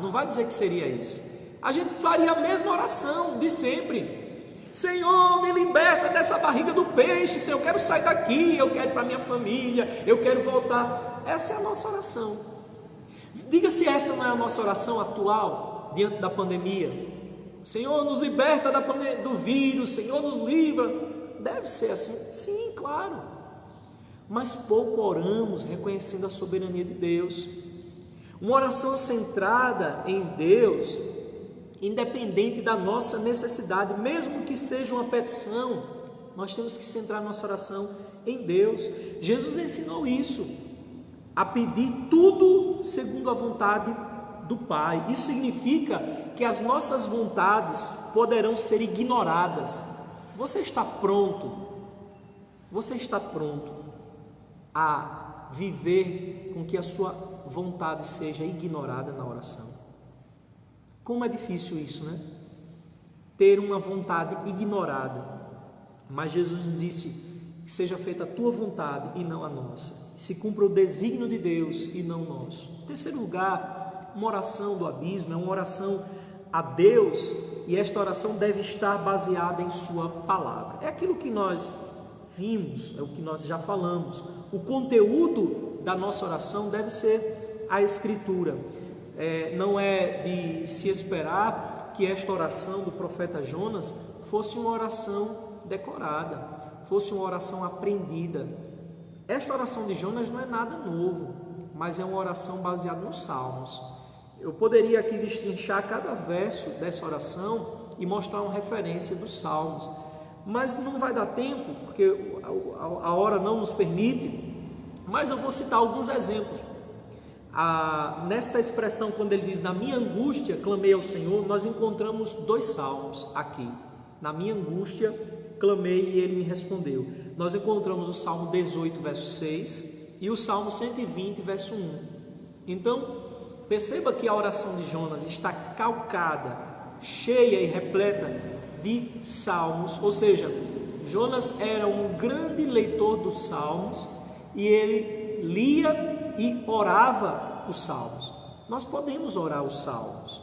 Speaker 3: Não vai dizer que seria isso. A gente faria a mesma oração de sempre: Senhor, me liberta dessa barriga do peixe. Senhor, eu quero sair daqui, eu quero ir para minha família, eu quero voltar. Essa é a nossa oração. Diga se essa não é a nossa oração atual diante da pandemia. Senhor, nos liberta do vírus, Senhor, nos livra. Deve ser assim? Sim, claro. Mas pouco oramos reconhecendo a soberania de Deus. Uma oração centrada em Deus, independente da nossa necessidade, mesmo que seja uma petição, nós temos que centrar nossa oração em Deus. Jesus ensinou isso, a pedir tudo segundo a vontade do Pai. Isso significa que as nossas vontades poderão ser ignoradas. Você está pronto? Você está pronto a viver com que a sua vontade seja ignorada na oração? Como é difícil isso, né? Ter uma vontade ignorada. Mas Jesus disse: que seja feita a tua vontade e não a nossa. Se cumpra o desígnio de Deus e não o nosso. Em terceiro lugar, uma oração do abismo é uma oração a Deus, e esta oração deve estar baseada em sua palavra. É aquilo que nós vimos, é o que nós já falamos. O conteúdo da nossa oração deve ser a Escritura. Não é de se esperar que esta oração do profeta Jonas fosse uma oração decorada, fosse uma oração aprendida. Esta oração de Jonas não é nada novo, mas é uma oração baseada nos Salmos. Eu poderia aqui destrinchar cada verso dessa oração e mostrar uma referência dos Salmos, mas não vai dar tempo, porque a hora não nos permite. Mas eu vou citar alguns exemplos. Nesta expressão, quando ele diz: na minha angústia clamei ao Senhor, nós encontramos dois salmos aqui. Na minha angústia clamei e ele me respondeu. Nós encontramos o Salmo 18, verso 6 e o Salmo 120, verso 1. Então, perceba que a oração de Jonas está calcada, cheia e repleta de salmos, ou seja, Jonas era um grande leitor dos salmos e ele lia e orava os salmos. Nós podemos orar os salmos,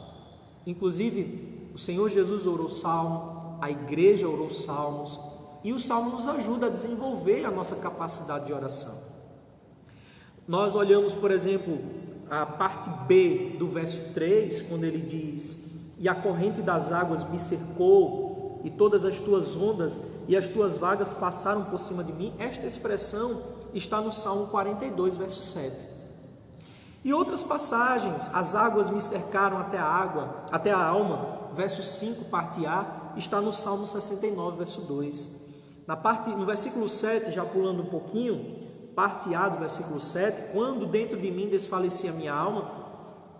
Speaker 3: inclusive o Senhor Jesus orou salmo, a igreja orou salmos, e o salmo nos ajuda a desenvolver a nossa capacidade de oração. Nós olhamos, por exemplo, a parte B do verso 3, quando ele diz: e a corrente das águas me cercou, e todas as tuas ondas e as tuas vagas passaram por cima de mim. Esta expressão está no Salmo 42, verso 7. E outras passagens: as águas me cercaram até a alma, verso 5, parte A, está no Salmo 69, verso 2. No versículo 7, já pulando um pouquinho, parte A do versículo 7, quando dentro de mim desfalecia a minha alma,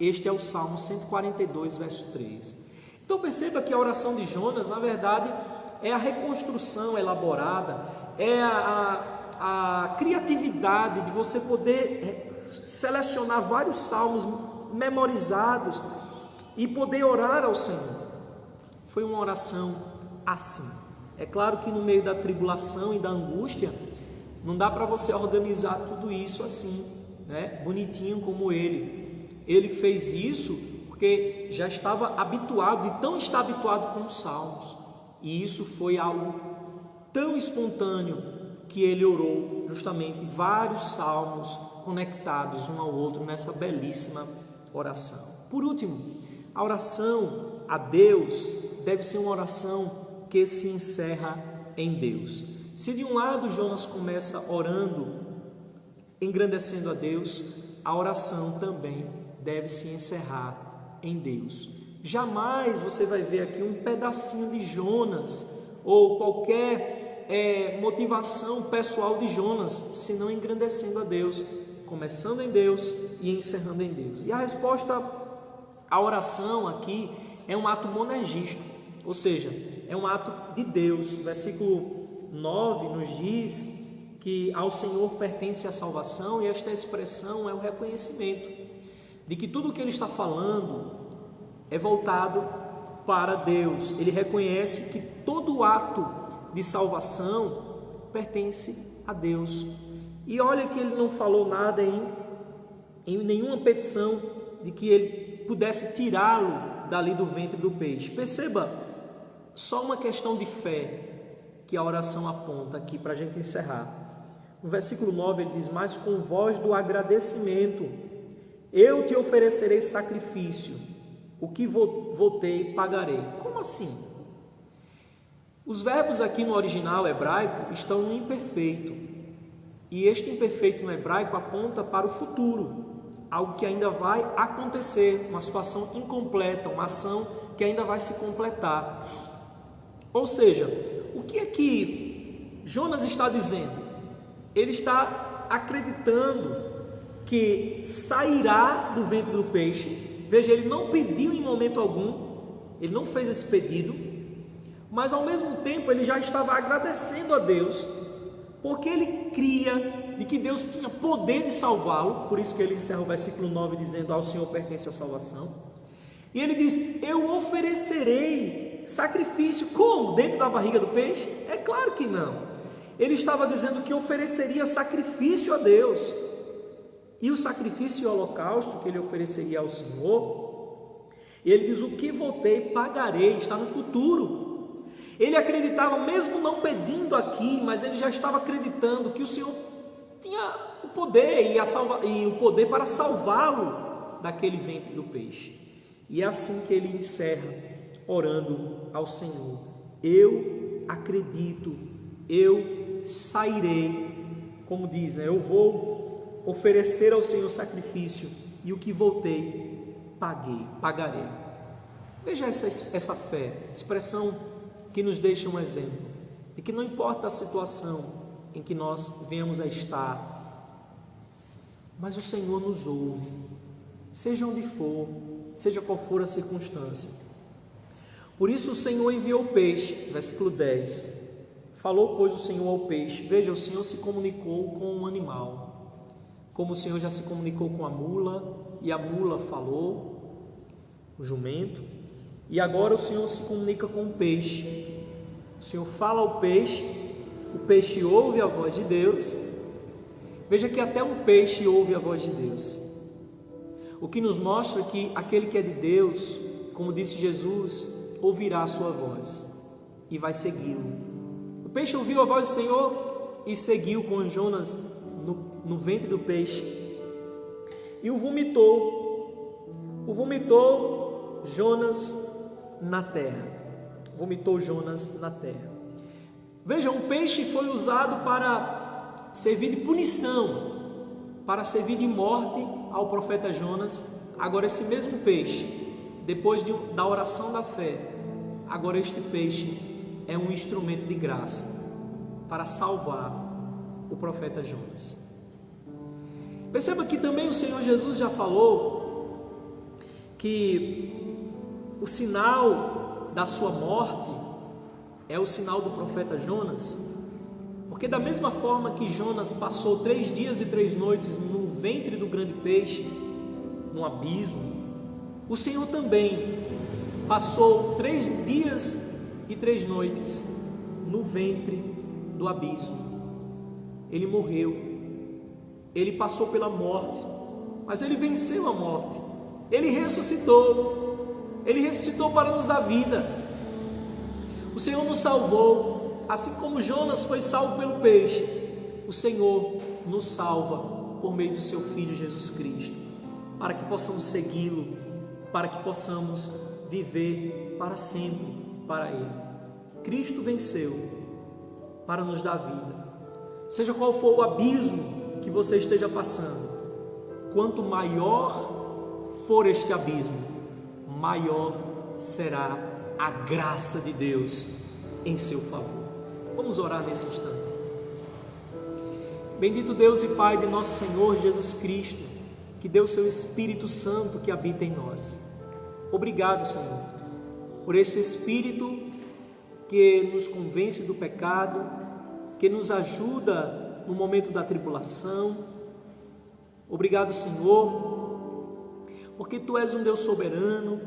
Speaker 3: este é o Salmo 142, verso 3. Então perceba que a oração de Jonas, na verdade, é a reconstrução elaborada, é a criatividade de você poder selecionar vários salmos memorizados e poder orar ao Senhor. Foi uma oração assim. É claro que no meio da tribulação e da angústia, não dá para você organizar tudo isso assim, né? Bonitinho como ele. Ele fez isso porque já estava habituado, e tão está habituado com os salmos. E isso foi algo tão espontâneo que ele orou justamente vários salmos conectados um ao outro nessa belíssima oração. Por último, a oração a Deus deve ser uma oração que se encerra em Deus. Se de um lado Jonas começa orando, engrandecendo a Deus, a oração também deve se encerrar em Deus. Jamais você vai ver aqui um pedacinho de Jonas ou qualquer motivação pessoal de Jonas, senão engrandecendo a Deus, começando em Deus e encerrando em Deus. E a resposta à oração aqui é um ato monergístico, ou seja, é um ato de Deus. O versículo 9 nos diz que ao Senhor pertence a salvação, e esta expressão é o reconhecimento de que tudo o que ele está falando é voltado para Deus. Ele reconhece que todo ato de salvação pertence a Deus. E olha que ele não falou nada em nenhuma petição de que ele pudesse tirá-lo dali do ventre do peixe. Perceba, só uma questão de fé que a oração aponta aqui para a gente encerrar. No versículo 9 ele diz: mas com voz do agradecimento eu te oferecerei sacrifício, o que votei pagarei. Como assim? Os verbos aqui no original hebraico estão no imperfeito, e este imperfeito no hebraico aponta para o futuro, algo que ainda vai acontecer, uma situação incompleta, uma ação que ainda vai se completar. Ou seja, o que é que Jonas está dizendo? Ele está acreditando que sairá do ventre do peixe. Veja, ele não pediu em momento algum, ele não fez esse pedido, mas ao mesmo tempo ele já estava agradecendo a Deus, porque ele cria de que Deus tinha poder de salvá-lo. Por isso que ele encerra o versículo 9 dizendo: ao Senhor pertence a salvação. E ele diz: eu oferecerei sacrifício. Como? Dentro da barriga do peixe? É claro que não. Ele estava dizendo que ofereceria sacrifício a Deus. E o sacrifício e o holocausto que ele ofereceria ao Senhor, ele diz: o que votei pagarei. Está no futuro. Ele acreditava, mesmo não pedindo aqui, mas ele já estava acreditando que o Senhor tinha o poder e o poder para salvá-lo daquele ventre do peixe. E é assim que ele encerra, orando ao Senhor: eu acredito, eu sairei, como diz, né? Eu vou oferecer ao Senhor sacrifício, e o que voltei, pagarei. Veja essa fé, expressão que nos deixa um exemplo, de que não importa a situação em que nós venhamos a estar, mas o Senhor nos ouve, seja onde for, seja qual for a circunstância. Por isso o Senhor enviou o peixe, versículo 10. Falou, pois, o Senhor ao peixe. Veja, o Senhor se comunicou com um animal, como o Senhor já se comunicou com a mula, e a mula falou, o jumento, e agora o Senhor se comunica com o peixe. O Senhor fala ao peixe, o peixe ouve a voz de Deus. Veja que até um peixe ouve a voz de Deus, o que nos mostra que aquele que é de Deus, como disse Jesus, ouvirá a sua voz e vai segui-lo. O peixe ouviu a voz do Senhor e seguiu com Jonas no ventre do peixe, e o vomitou Jonas na terra. Vomitou Jonas na terra. Veja, um peixe foi usado para servir de punição, para servir de morte ao profeta Jonas. Agora esse mesmo peixe, depois da oração da fé, agora este peixe é um instrumento de graça para salvar o profeta Jonas. Perceba que também o Senhor Jesus já falou que o sinal da sua morte é o sinal do profeta Jonas, porque da mesma forma que Jonas passou 3 dias e 3 noites no ventre do grande peixe, no abismo, o Senhor também passou 3 dias e 3 noites no ventre do abismo. Ele morreu, ele passou pela morte, mas ele venceu a morte. Ele ressuscitou para nos dar vida. O Senhor nos salvou, assim como Jonas foi salvo pelo peixe. O Senhor nos salva por meio do seu Filho Jesus Cristo, para que possamos segui-lo, para que possamos viver para sempre para Ele. Cristo venceu para nos dar vida. Seja qual for o abismo que você esteja passando, quanto maior for este abismo, maior será a graça de Deus em seu favor. Vamos orar nesse instante. Bendito Deus e Pai de nosso Senhor Jesus Cristo, que deu seu Espírito Santo que habita em nós. Obrigado, Senhor, por este Espírito que nos convence do pecado, que nos ajuda no momento da tribulação. Obrigado, Senhor, porque Tu és um Deus soberano,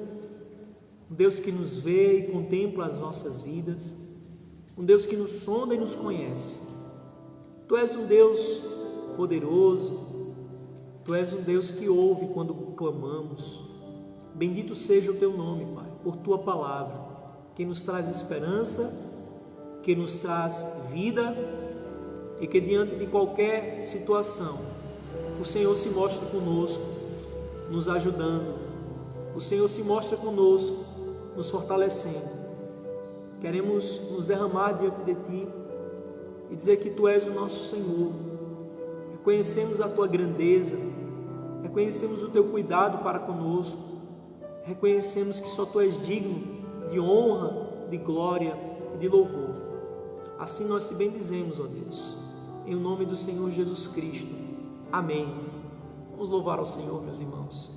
Speaker 3: um Deus que nos vê e contempla as nossas vidas, um Deus que nos sonda e nos conhece. Tu és um Deus poderoso, Tu és um Deus que ouve quando clamamos. Bendito seja o Teu nome, Pai, por Tua palavra, que nos traz esperança, que nos traz vida e que diante de qualquer situação, o Senhor se mostra conosco, nos ajudando. O Senhor se mostra conosco, nos fortalecendo. Queremos nos derramar diante de Ti e dizer que Tu és o nosso Senhor. Reconhecemos a Tua grandeza, reconhecemos o Teu cuidado para conosco, reconhecemos que só Tu és digno de honra, de glória e de louvor. Assim nós te bendizemos, ó Deus, em nome do Senhor Jesus Cristo. Amém. Vamos louvar ao Senhor, meus irmãos.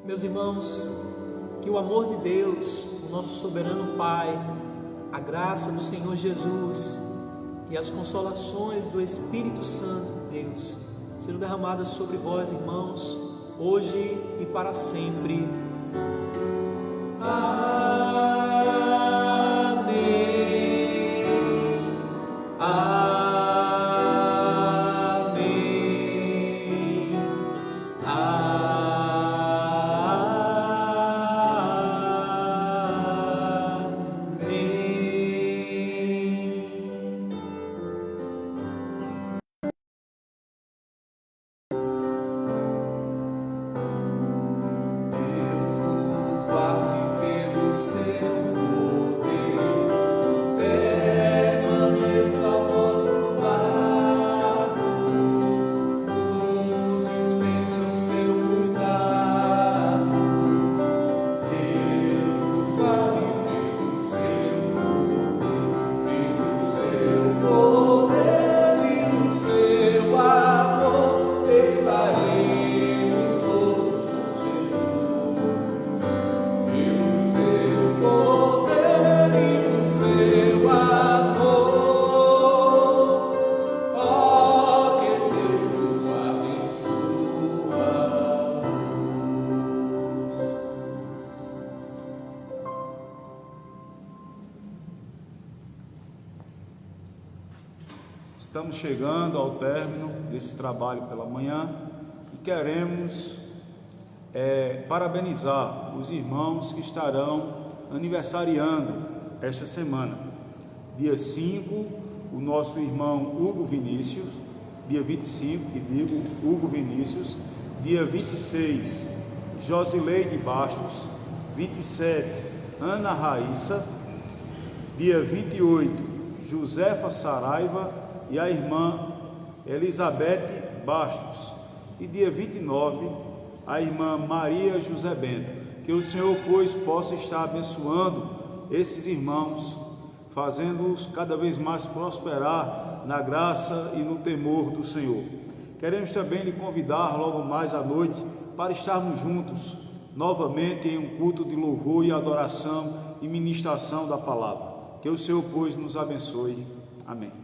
Speaker 3: Meus irmãos, que o amor de Deus, o nosso soberano Pai, a graça do Senhor Jesus e as consolações do Espírito Santo de Deus sejam derramadas sobre vós, irmãos, hoje e para sempre. Amém.
Speaker 2: Deus nos guarde pelo seu
Speaker 1: Estamos chegando ao término desse trabalho pela manhã e queremos parabenizar os irmãos que estarão aniversariando esta semana. Dia 5, o nosso irmão Hugo Vinícius, dia 25, Hugo Vinícius, dia 26, Josileide Bastos, 27, Ana Raíssa, dia 28, Josefa Saraiva e a irmã Elizabeth Bastos, e dia 29, a irmã Maria José Bento. Que o Senhor, pois, possa estar abençoando esses irmãos, fazendo-os cada vez mais prosperar na graça e no temor do Senhor. Queremos também lhe convidar logo mais à noite para estarmos juntos novamente em um culto de louvor e adoração e ministração da palavra. Que o Senhor, pois, nos abençoe. Amém.